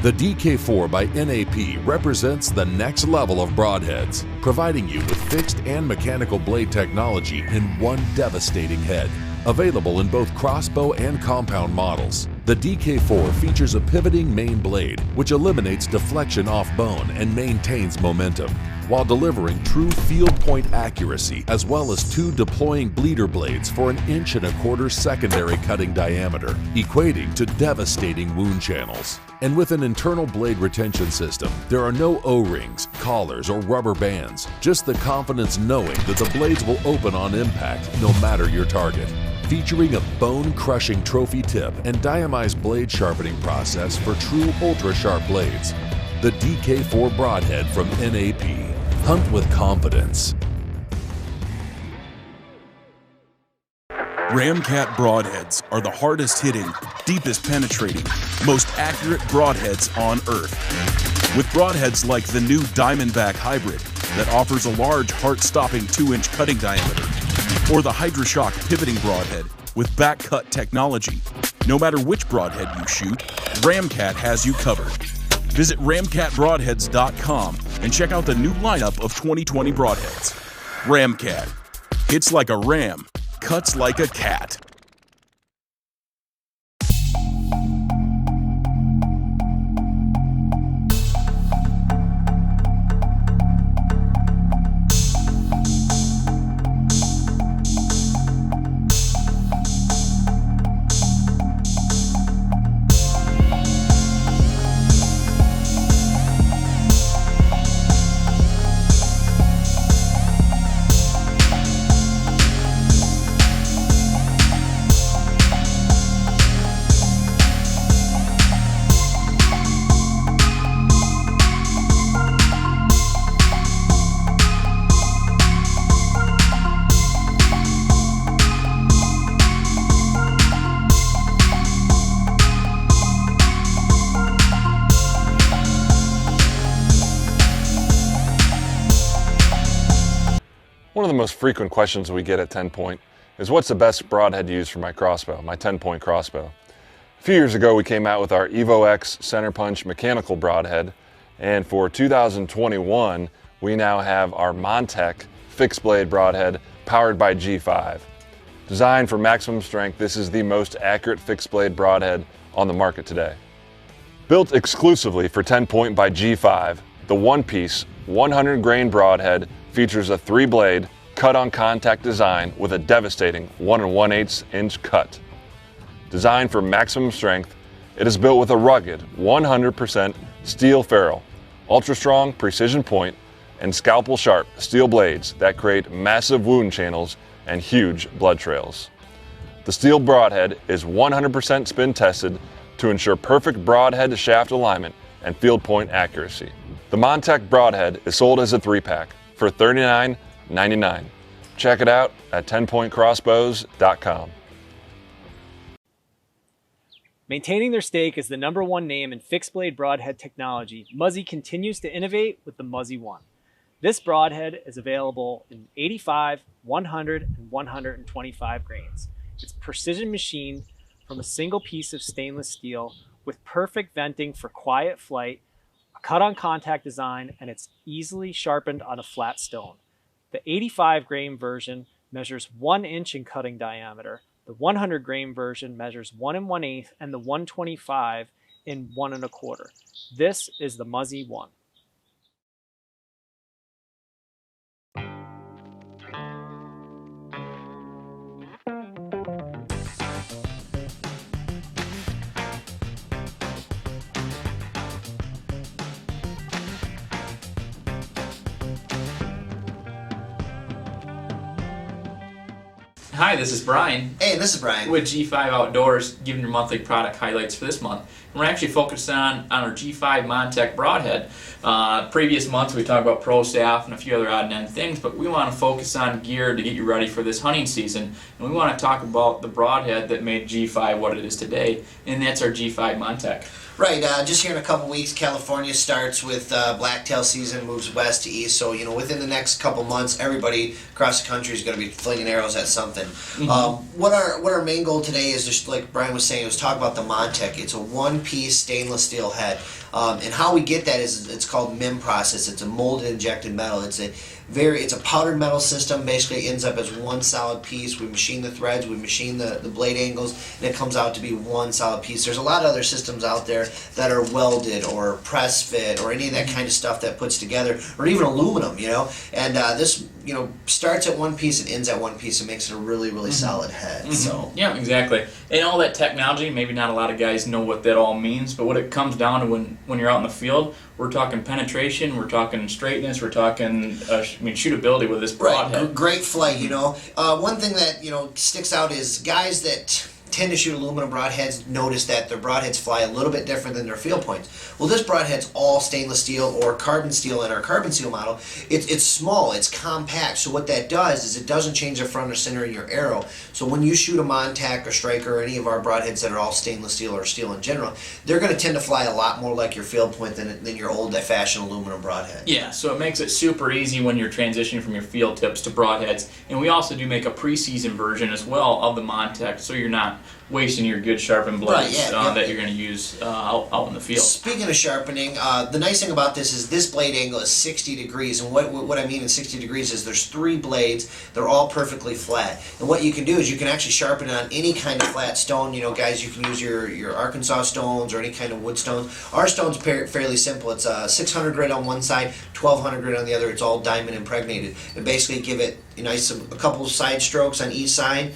The DK4 by NAP represents the next level of broadheads, providing you with fixed and mechanical blade technology in one devastating head. Available in both crossbow and compound models, the DK4 features a pivoting main blade which eliminates deflection off bone and maintains momentum, while delivering true field point accuracy as well as two deploying bleeder blades for 1 1/4 inch secondary cutting diameter, equating to devastating wound channels. And with an internal blade retention system, there are no O-rings, collars, or rubber bands, just the confidence knowing that the blades will open on impact no matter your target. Featuring a bone-crushing trophy tip and diamized blade sharpening process for true ultra-sharp blades. The DK4 Broadhead from NAP. Hunt with confidence. Ramcat Broadheads are the hardest hitting, deepest penetrating, most accurate broadheads on Earth. With broadheads like the new Diamondback Hybrid that offers a large heart-stopping 2-inch cutting diameter, or the HydroShock pivoting broadhead with back cut technology. No matter which broadhead you shoot, Ramcat has you covered. Visit ramcatbroadheads.com and check out the new lineup of 2020 broadheads. Ramcat. Hits like a ram, cuts like a cat. One of the most frequent questions we get at TenPoint is what's the best broadhead to use for my crossbow, my 10-point crossbow. A few years ago we came out with our EVO-X center punch mechanical broadhead, and for 2021 we now have our Montec fixed blade broadhead powered by G5. Designed for maximum strength, this is the most accurate fixed blade broadhead on the market today. Built exclusively for TenPoint by G5, the one-piece 100 grain broadhead features a 3-blade cut-on-contact design with a devastating 1 1/8 inch cut. Designed for maximum strength, it is built with a rugged 100% steel ferrule, ultra-strong precision point, and scalpel-sharp steel blades that create massive wound channels and huge blood trails. The steel broadhead is 100% spin tested to ensure perfect broadhead to shaft alignment and field point accuracy. The Montec Broadhead is sold as a 3-pack for $39.99. Check it out at TenPointCrossbows.com. Maintaining their stake as the #1 name in fixed blade broadhead technology, Muzzy continues to innovate with the Muzzy ONE. This broadhead is available in 85, 100, and 125 grains. It's precision machined from a single piece of stainless steel with perfect venting for quiet flight, a cut-on contact design, and it's easily sharpened on a flat stone. The 85 grain version measures 1 inch in cutting diameter. The 100 grain version measures 1 1/8, and the 125 in 1 1/4. This is the Muzzy ONE. Hi, this is Brian. Hey, this is Brian. With G5 Outdoors, giving your monthly product highlights for this month. And we're actually focused on our G5 Montec Broadhead. Previous months we talked about Pro Staff and a few other odd and end things, but we want to focus on gear to get you ready for this hunting season. And we want to talk about the broadhead that made G5 what it is today, and that's our G5 Montec. Right, just here in a couple weeks, California starts with blacktail season, moves west to east. So, you know, within the next couple months, everybody across the country is going to be flinging arrows at something. What our main goal today is, just like Brian was saying, was talk about the Montec. It's a one-piece stainless steel head. And how we get that is it's called MIM process. It's a molded injected metal. It's a powdered metal system. Basically, it ends up as one solid piece. We machine the threads, we machine the blade angles, and it comes out to be one solid piece. There's a lot of other systems out there that are welded or press fit or any of that kind of stuff that puts together, or even aluminum, you know. And this, you know, starts at one piece and ends at one piece and makes it a really, really solid head. So yeah, exactly. And all that technology, maybe not a lot of guys know what that all means, but what it comes down to when you're out in the field, we're talking penetration, we're talking straightness, we're talking shootability with this broadhead. Right, great flight, you know. One thing that, you know, sticks out is guys that tend to shoot aluminum broadheads notice that their broadheads fly a little bit different than their field points. Well, this broadhead's all stainless steel or carbon steel in our carbon steel model. It's small, it's compact, so what that does is it doesn't change the front or center of your arrow. So when you shoot a Montec or Striker or any of our broadheads that are all stainless steel or steel in general, they're going to tend to fly a lot more like your field point than your old-fashioned aluminum broadhead. Yeah, so it makes it super easy when you're transitioning from your field tips to broadheads. And we also do make a preseason version as well of the Montec, so you're not wasting your good sharpened blades that you're going to use out in the field. Speaking of sharpening, the nice thing about this is this blade angle is 60 degrees, and what I mean in 60 degrees is there's 3 blades, they're all perfectly flat, and what you can do is you can actually sharpen it on any kind of flat stone. You know, guys, you can use your Arkansas stones or any kind of wood stones. Our stone's fairly simple. It's 600 grit on one side, 1200 grit on the other. It's all diamond impregnated, and basically give it a couple of side strokes on each side.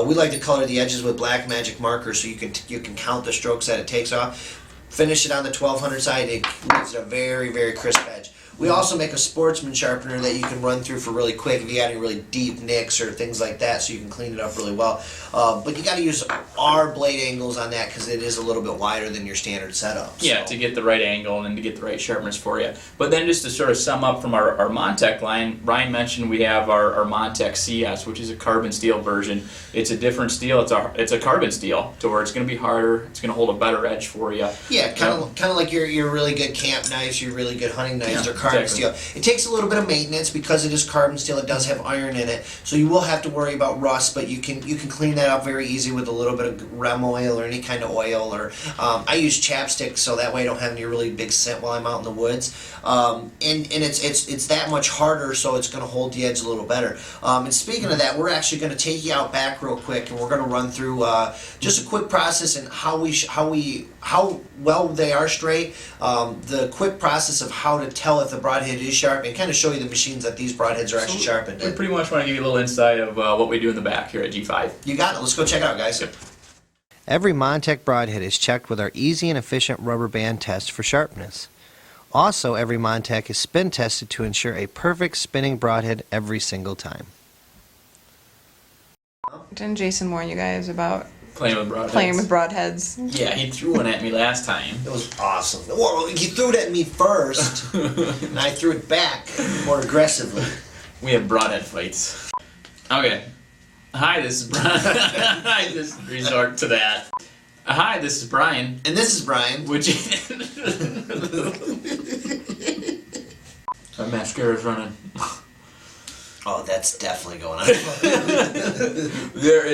We like to color the edges with black magic marker so you can count the strokes that it takes off. Finish it on the 1200 side, it leaves a very, very crisp edge. We also make a sportsman sharpener that you can run through for really quick if you got any really deep nicks or things like that, so you can clean it up really well. But you got to use our blade angles on that because it is a little bit wider than your standard setup. Yeah, to get the right angle and to get the right sharpness for you. But then just to sort of sum up from our Montec line, Brian mentioned we have our Montec CS, which is a carbon steel version. It's a different steel. It's a carbon steel, to where it's going to be harder. It's going to hold a better edge for you. Yeah, kind of like your really good camp knives, your really good hunting knives. They're carbon steel. It takes a little bit of maintenance because it is carbon steel. It does have iron in it, so you will have to worry about rust. But you can clean that up very easy with a little bit of rem oil or any kind of oil. Or I use chapstick so that way I don't have any really big scent while I'm out in the woods. And it's that much harder, so it's going to hold the edge a little better. And speaking of that, we're actually going to take you out back real quick, and we're going to run through just a quick process and how well they are straight. The quick process of how to tell if the broadhead is sharp, and kind of show you the machines that these broadheads are actually sharpened in. We pretty much want to give you a little insight of what we do in the back here at G5. You got it. Let's go check it out, guys. Yep. Every Montec broadhead is checked with our easy and efficient rubber band test for sharpness. Also, every Montec is spin tested to ensure a perfect spinning broadhead every single time. Didn't Jason warn you guys about Playing with broadheads. playing with broadheads? Yeah, he threw one at me last time. It was awesome. Well, he threw it at me first, and I threw it back more aggressively. We have broadhead fights. Okay. Hi, this is Brian. I just resort to that. Hi, this is Brian. And this is Brian. Would you... My mascara's running. Oh, that's definitely going on. There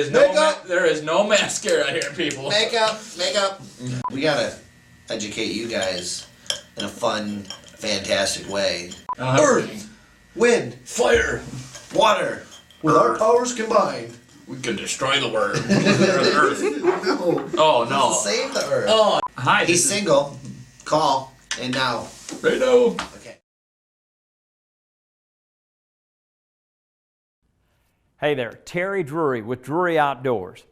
is no mascara here, people. Makeup. We gotta educate you guys in a fun, fantastic way. Earth, wind, fire, water. With our powers combined, we can destroy the world. Earth. No. Oh no. Save the Earth. Oh, hi. He's single. Call. And now. Right now. Okay. Hey there, Terry Drury with Drury Outdoors.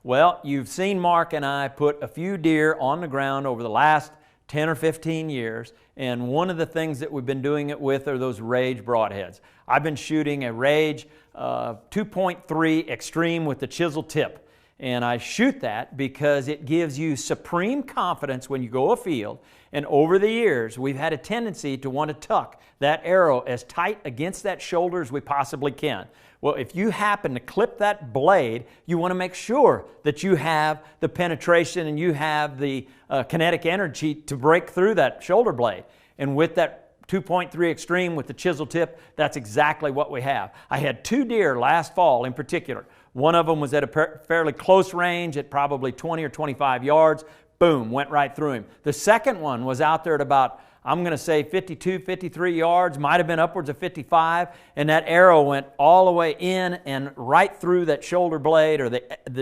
Well, you've seen Mark and I put a few deer on the ground over the last 10 or 15 years, and one of the things that we've been doing it with are those Rage broadheads. I've been shooting a Rage 2.3 Extreme with the chisel tip, and I shoot that because it gives you supreme confidence when you go afield. And over the years, we've had a tendency to want to tuck that arrow as tight against that shoulder as we possibly can. Well, if you happen to clip that blade, you want to make sure that you have the penetration and you have the kinetic energy to break through that shoulder blade. And with that 2.3 Extreme with the chisel tip, that's exactly what we have. I had 2 deer last fall in particular. One of them was at a fairly close range at probably 20 or 25 yards. boom, went right through him. The second one was out there at about, I'm going to say 52, 53 yards, might have been upwards of 55, and that arrow went all the way in and right through that shoulder blade, or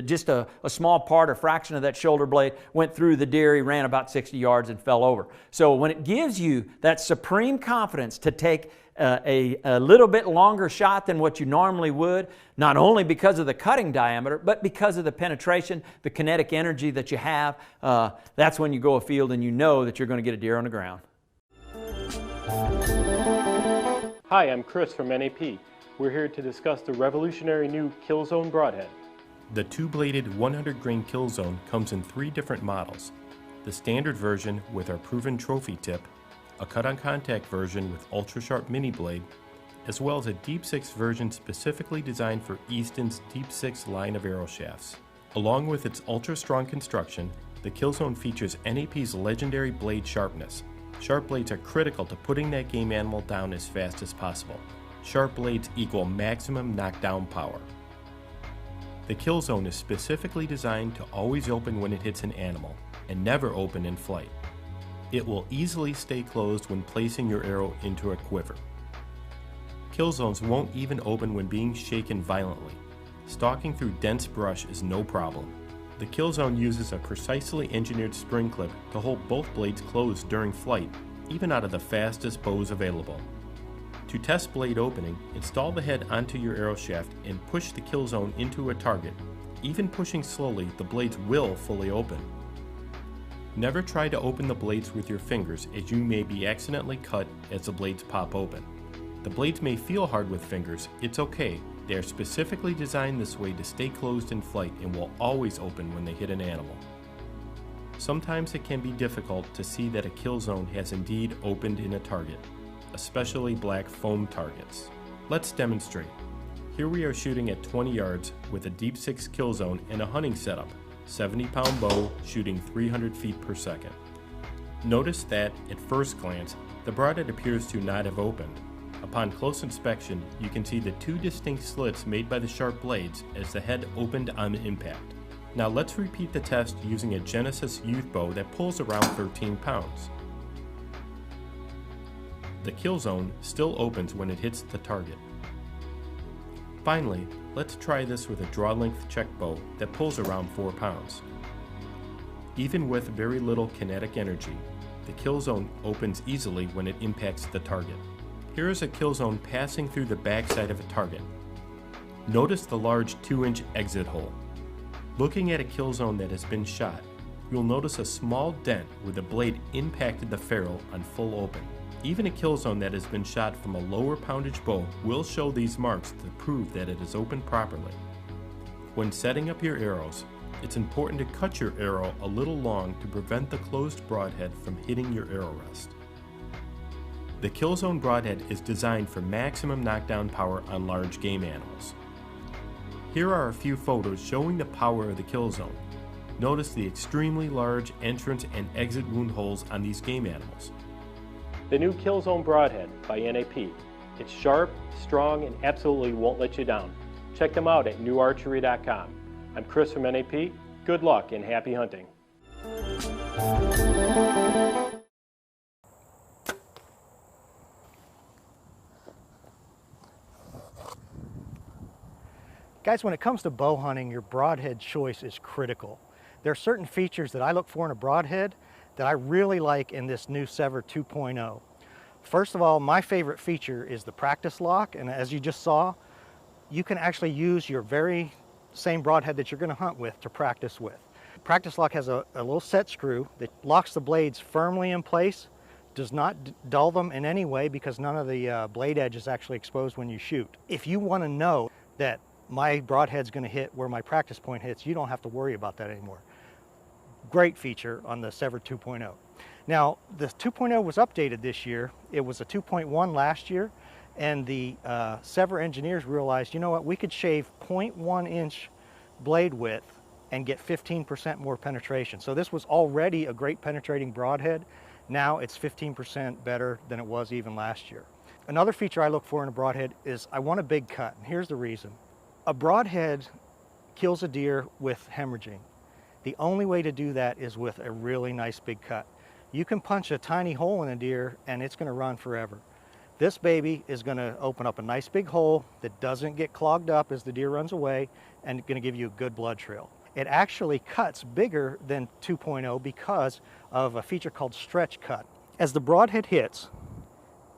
just a small part or fraction of that shoulder blade went through the deer. He ran about 60 yards and fell over. So when it gives you that supreme confidence to take a little bit longer shot than what you normally would, not only because of the cutting diameter, but because of the penetration, the kinetic energy that you have, that's when you go afield and you know that you're going to get a deer on the ground. Hi, I'm Chris from NAP. We're here to discuss the revolutionary new Killzone Broadhead. The two-bladed 100-grain Killzone comes in 3 different models. The standard version with our proven trophy tip, a cut-on-contact version with ultra-sharp mini blade, as well as a Deep 6 version specifically designed for Easton's Deep 6 line of arrow shafts. Along with its ultra-strong construction, the Killzone features NAP's legendary blade sharpness. Sharp blades are critical to putting that game animal down as fast as possible. Sharp blades equal maximum knockdown power. The Killzone is specifically designed to always open when it hits an animal, and never open in flight. It will easily stay closed when placing your arrow into a quiver. Killzones won't even open when being shaken violently. Stalking through dense brush is no problem. The Killzone uses a precisely engineered spring clip to hold both blades closed during flight, even out of the fastest bows available. To test blade opening, install the head onto your arrow shaft and push the Killzone into a target. Even pushing slowly, the blades will fully open. Never try to open the blades with your fingers, as you may be accidentally cut as the blades pop open. The blades may feel hard with fingers, it's okay. They are specifically designed this way to stay closed in flight and will always open when they hit an animal. Sometimes it can be difficult to see that a Killzone has indeed opened in a target, especially black foam targets. Let's demonstrate. Here we are shooting at 20 yards with a Deep 6 Killzone and a hunting setup, 70-pound bow shooting 300 feet per second. Notice that, at first glance, the broadhead appears to not have opened. Upon close inspection, you can see the 2 distinct slits made by the sharp blades as the head opened on impact. Now let's repeat the test using a Genesis youth bow that pulls around 13 pounds. The Killzone still opens when it hits the target. Finally, let's try this with a draw length check bow that pulls around 4 pounds. Even with very little kinetic energy, the Killzone opens easily when it impacts the target. Here is a Killzone passing through the backside of a target. Notice the large 2-inch exit hole. Looking at a Killzone that has been shot, you'll notice a small dent where the blade impacted the ferrule on full open. Even a Killzone that has been shot from a lower poundage bow will show these marks to prove that it is opened properly. When setting up your arrows, it's important to cut your arrow a little long to prevent the closed broadhead from hitting your arrow rest. The Killzone Broadhead is designed for maximum knockdown power on large game animals. Here are a few photos showing the power of the Killzone. Notice the extremely large entrance and exit wound holes on these game animals. The new Killzone Broadhead by NAP. It's sharp, strong, and absolutely won't let you down. Check them out at newarchery.com. I'm Chris from NAP. Good luck and happy hunting. Guys, when it comes to bow hunting, your broadhead choice is critical. There are certain features that I look for in a broadhead that I really like in this new SEVR 2.0. First of all, my favorite feature is the practice lock, and as you just saw, you can actually use your very same broadhead that you're going to hunt with to practice with. Practice lock has a little set screw that locks the blades firmly in place, does not dull them in any way because none of the blade edge is actually exposed when you shoot. If you want to know that my broadhead's going to hit where my practice point hits, you don't have to worry about that anymore. Great feature on the SEVR 2.0. Now, the 2.0 was updated this year. It was a 2.1 last year, and the SEVR engineers realized, you know what, we could shave 0.1 inch blade width and get 15% more penetration. So this was already a great penetrating broadhead. Now it's 15% better than it was even last year. Another feature I look for in a broadhead is I want a big cut, and here's the reason. A broadhead kills a deer with hemorrhaging. The only way to do that is with a really nice big cut. You can punch a tiny hole in a deer and it's going to run forever. This baby is going to open up a nice big hole that doesn't get clogged up as the deer runs away and going to give you a good blood trail. It actually cuts bigger than 2.0 because of a feature called stretch cut. As the broadhead hits,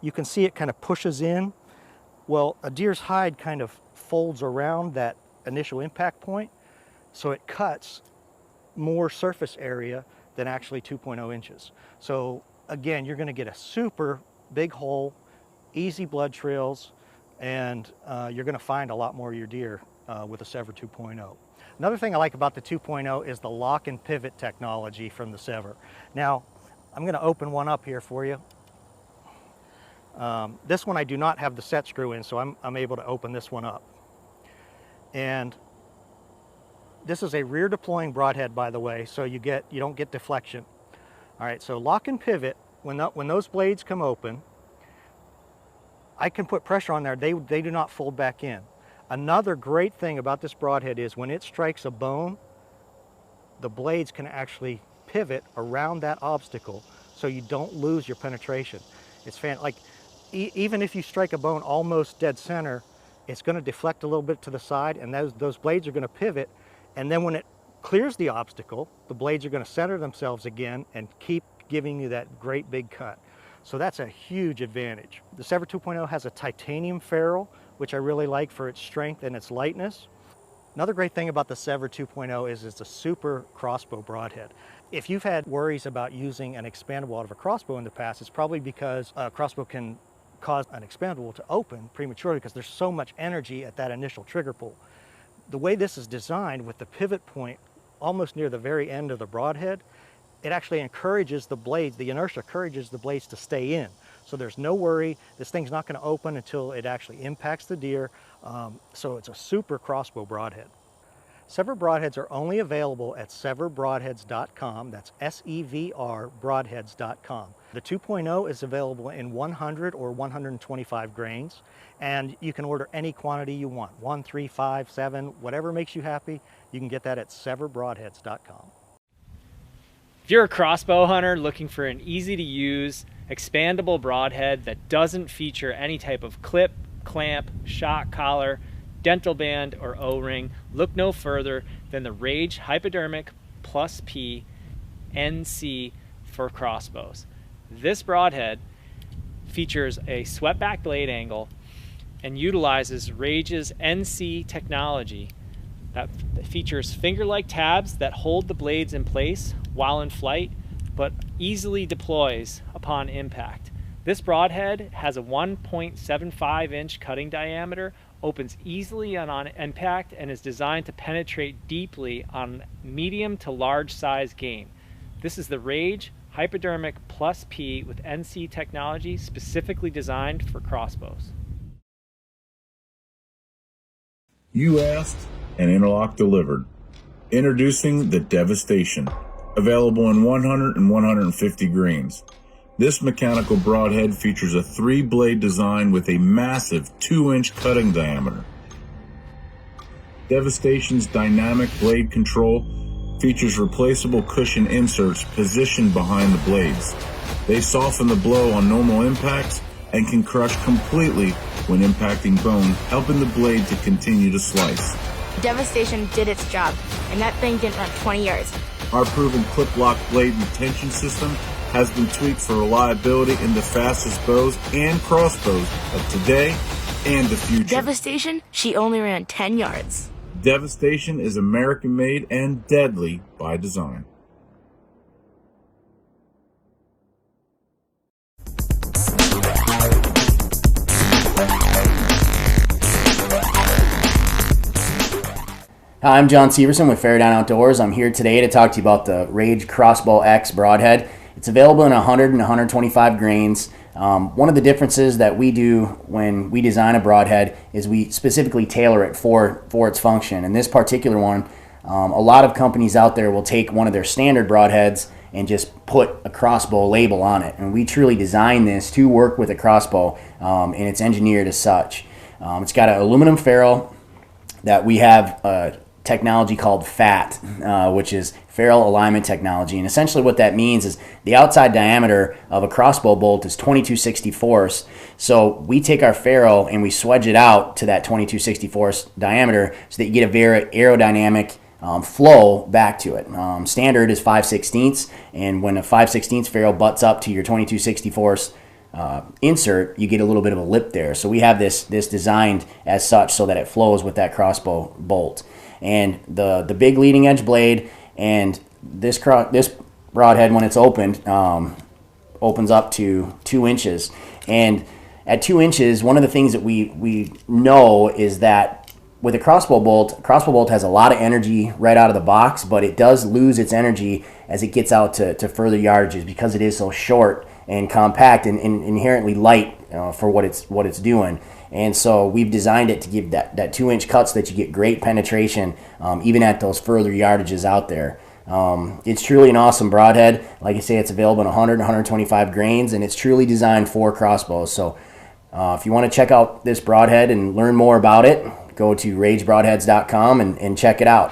you can see it kind of pushes in. Well, a deer's hide kind of folds around that initial impact point, so it cuts more surface area than actually 2.0 inches. So again, you're going to get a super big hole, easy blood trails, and you're going to find a lot more of your deer with a SEVR 2.0. Another thing I like about the 2.0 is the lock and pivot technology from the SEVR. Now, I'm going to open one up here for you. This one I do not have the set screw in, so I'm able to open this one up. And this is a rear deploying broadhead, by the way, so you don't get deflection. All right, so lock and pivot, when those blades come open, I can put pressure on there. They do not fold back in. Another great thing about this broadhead is when it strikes a bone, the blades can actually pivot around that obstacle so you don't lose your penetration. It's like even if you strike a bone almost dead center, it's going to deflect a little bit to the side, and those blades are going to pivot. And then when it clears the obstacle, the blades are going to center themselves again and keep giving you that great big cut. So that's a huge advantage. The SEVR 2.0 has a titanium ferrule, which I really like for its strength and its lightness. Another great thing about the SEVR 2.0 is it's a super crossbow broadhead. If you've had worries about using an expandable out of a crossbow in the past, it's probably because a crossbow can cause an expandable to open prematurely because there's so much energy at that initial trigger pull. The way this is designed with the pivot point almost near the very end of the broadhead, it actually encourages the blades, the inertia encourages the blades to stay in. So there's no worry, this thing's not going to open until it actually impacts the deer. So it's a super crossbow broadhead. SEVR broadheads are only available at SEVRBroadheads.com. That's SEVR Broadheads.com. The 2.0 is available in 100 or 125 grains, and you can order any quantity you want, 1, 3, 5, 7, whatever makes you happy. You can get that at SEVRBroadheads.com. If you're a crossbow hunter looking for an easy-to-use, expandable broadhead that doesn't feature any type of clip, clamp, shock collar, dental band, or O-ring, look no further than the Rage Hypodermic Plus P NC for crossbows. This broadhead features a swept-back blade angle and utilizes Rage's NC technology that features finger-like tabs that hold the blades in place while in flight, but easily deploys upon impact. This broadhead has a 1.75 inch cutting diameter, opens easily on impact, and is designed to penetrate deeply on medium to large size game. This is the Rage Hypodermic Plus P with NC technology specifically designed for crossbows. You asked, and Innerloc delivered. Introducing the Devastation, available in 100 and 150 grains. This mechanical broadhead features a 3-blade design with a massive 2-inch cutting diameter. Devastation's dynamic blade control features replaceable cushion inserts positioned behind the blades. They soften the blow on normal impacts and can crush completely when impacting bone, helping the blade to continue to slice. Devastation did its job, and that thing didn't run 20 yards. Our proven clip-lock blade retention system has been tweaked for reliability in the fastest bows and crossbows of today and the future. Devastation, she only ran 10 yards. Devastation is American-made and deadly by design. Hi, I'm John Severson with Fairdown Outdoors. I'm here today to talk to you about the Rage Crossbow X Broadhead. It's available in 100 and 125 grains. One of the differences that we do when we design a broadhead is we specifically tailor it for its function. And this particular one, a lot of companies out there will take one of their standard broadheads and just put a crossbow label on it. And we truly designed this to work with a crossbow, and it's engineered as such. It's got an aluminum ferrule that we have technology called FAT, which is ferrule alignment technology. And essentially what that means is the outside diameter of a crossbow bolt is 22/64. So we take our ferrule and we swedge it out to that 22/64 diameter so that you get a very aerodynamic flow back to it. Standard is 5/16, and when a 5/16 ferrule butts up to your 22/64 insert, you get a little bit of a lip there. So we have this designed as such so that it flows with that crossbow bolt. And the big leading edge blade and this broadhead, when it's opened, opens up to 2 inches. And at 2 inches, one of the things that we know is that with a crossbow bolt has a lot of energy right out of the box, but it does lose its energy as it gets out to further yardages because it is so short and compact and inherently light for what it's doing. And so we've designed it to give that 2-inch cut so that you get great penetration even at those further yardages out there. It's truly an awesome broadhead. Like I say, it's available in 100 and 125 grains, and it's truly designed for crossbows. So if you want to check out this broadhead and learn more about it, go to ragebroadheads.com and check it out.